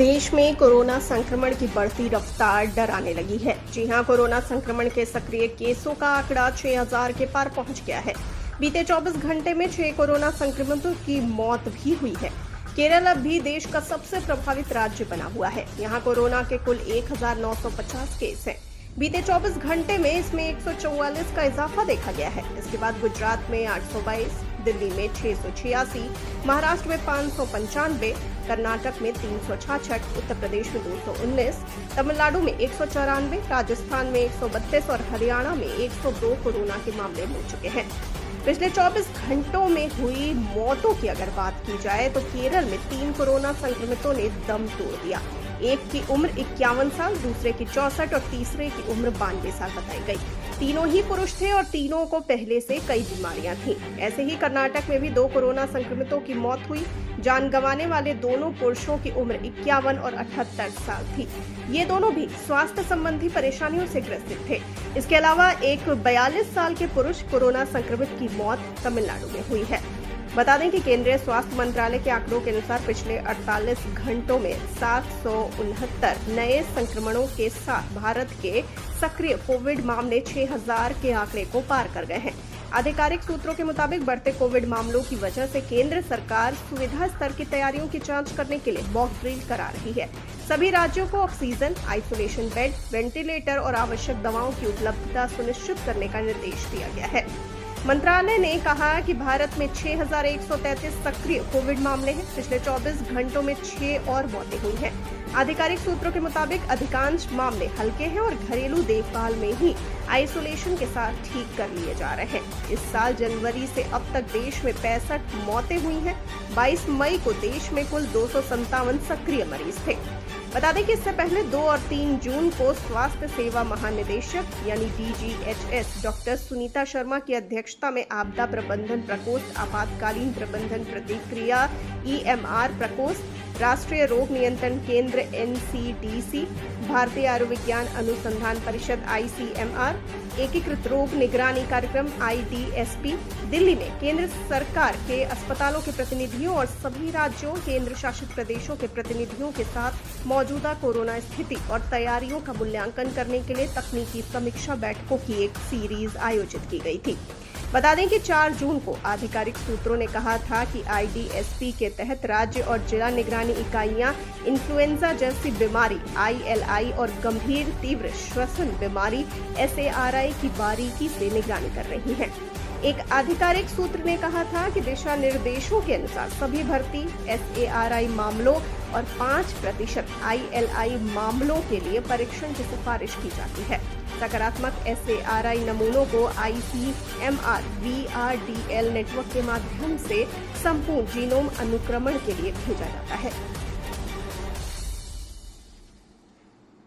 देश में कोरोना संक्रमण की बढ़ती रफ्तार डराने लगी है। जी हां, कोरोना संक्रमण के सक्रिय केसों का आंकड़ा 6000 के पार पहुंच गया है। बीते 24 घंटे में 6 कोरोना संक्रमितों की मौत भी हुई है। केरल अब भी देश का सबसे प्रभावित राज्य बना हुआ है। यहां कोरोना के कुल 1950 केस हैं। बीते 24 घंटे में इसमें 144 का इजाफा देखा गया है। इसके बाद गुजरात में 822, दिल्ली में 686, महाराष्ट्र में 595, कर्नाटक में 366, उत्तर प्रदेश में 219, तमिलनाडु में 194, राजस्थान में 132 और हरियाणा में 102 कोरोना के मामले मिल चुके हैं। पिछले 24 घंटों में हुई मौतों की अगर बात की जाए तो केरल में 3 कोरोना संक्रमितों ने दम तोड़ दिया। एक की उम्र 51 साल, दूसरे की 64 और तीसरे की उम्र 92 साल बताई गई। तीनों ही पुरुष थे और तीनों को पहले से कई बीमारियां थीं। ऐसे ही कर्नाटक में भी 2 कोरोना संक्रमितों की मौत हुई। जान गंवाने वाले दोनों पुरुषों की उम्र 51 और 78 साल थी। ये दोनों भी स्वास्थ्य संबंधी परेशानियों से ग्रसित थे। इसके अलावा एक 42 साल के पुरुष कोरोना संक्रमित की मौत तमिलनाडु में हुई है। बता दें कि केंद्रीय स्वास्थ्य मंत्रालय के आंकड़ों के अनुसार पिछले 48 घंटों में 769 नए संक्रमणों के साथ भारत के सक्रिय कोविड मामले 6000 के आंकड़े को पार कर गए हैं। आधिकारिक सूत्रों के मुताबिक बढ़ते कोविड मामलों की वजह से केंद्र सरकार सुविधा स्तर की तैयारियों की जांच करने के लिए मॉक ड्रिल करा रही है। सभी राज्यों को ऑक्सीजन, आइसोलेशन बेड, वेंटिलेटर और आवश्यक दवाओं की उपलब्धता सुनिश्चित करने का निर्देश दिया गया है। मंत्रालय ने कहा कि भारत में 6133 सक्रिय कोविड मामले हैं। पिछले 24 घंटों में 6 और मौतें हुई हैं। आधिकारिक सूत्रों के मुताबिक अधिकांश मामले हल्के हैं और घरेलू देखभाल में ही आइसोलेशन के साथ ठीक कर लिए जा रहे हैं। इस साल जनवरी से अब तक देश में 65 मौतें हुई हैं। 22 मई को देश में कुल 257 सक्रिय मरीज थे। बता दें कि इससे पहले 2 और 3 जून को स्वास्थ्य सेवा महानिदेशक यानी DGHS डॉक्टर सुनीता शर्मा की अध्यक्षता में आपदा प्रबंधन प्रकोष्ठ, आपातकालीन प्रबंधन प्रतिक्रिया EMR प्रकोष्ठ, राष्ट्रीय रोग नियंत्रण केंद्र NCDC, भारतीय आयुर्विज्ञान अनुसंधान परिषद ICMR, एकीकृत रोग निगरानी कार्यक्रम IDSP, दिल्ली में केंद्र सरकार के अस्पतालों के प्रतिनिधियों और सभी राज्यों, केंद्र शासित प्रदेशों के प्रतिनिधियों के साथ मौजूदा कोरोना स्थिति और तैयारियों का मूल्यांकन करने के लिए तकनीकी समीक्षा बैठकों की एक सीरीज आयोजित की गई थी। बता दें कि 4 जून को आधिकारिक सूत्रों ने कहा था कि IDSP के तहत राज्य और जिला निगरानी इकाइयां इन्फ्लुएंजा जैसी बीमारी ILI और गंभीर तीव्र श्वसन बीमारी SARI की बारीकी से निगरानी कर रही हैं। एक आधिकारिक सूत्र ने कहा था कि दिशा निर्देशों के अनुसार सभी भर्ती SARI मामलों और 5% ILI मामलों के लिए परीक्षण की सिफारिश की जाती है। सकारात्मक SARI नमूनों को ICMR VRDL नेटवर्क के माध्यम से संपूर्ण जीनोम अनुक्रमण के लिए भेजा जाता है।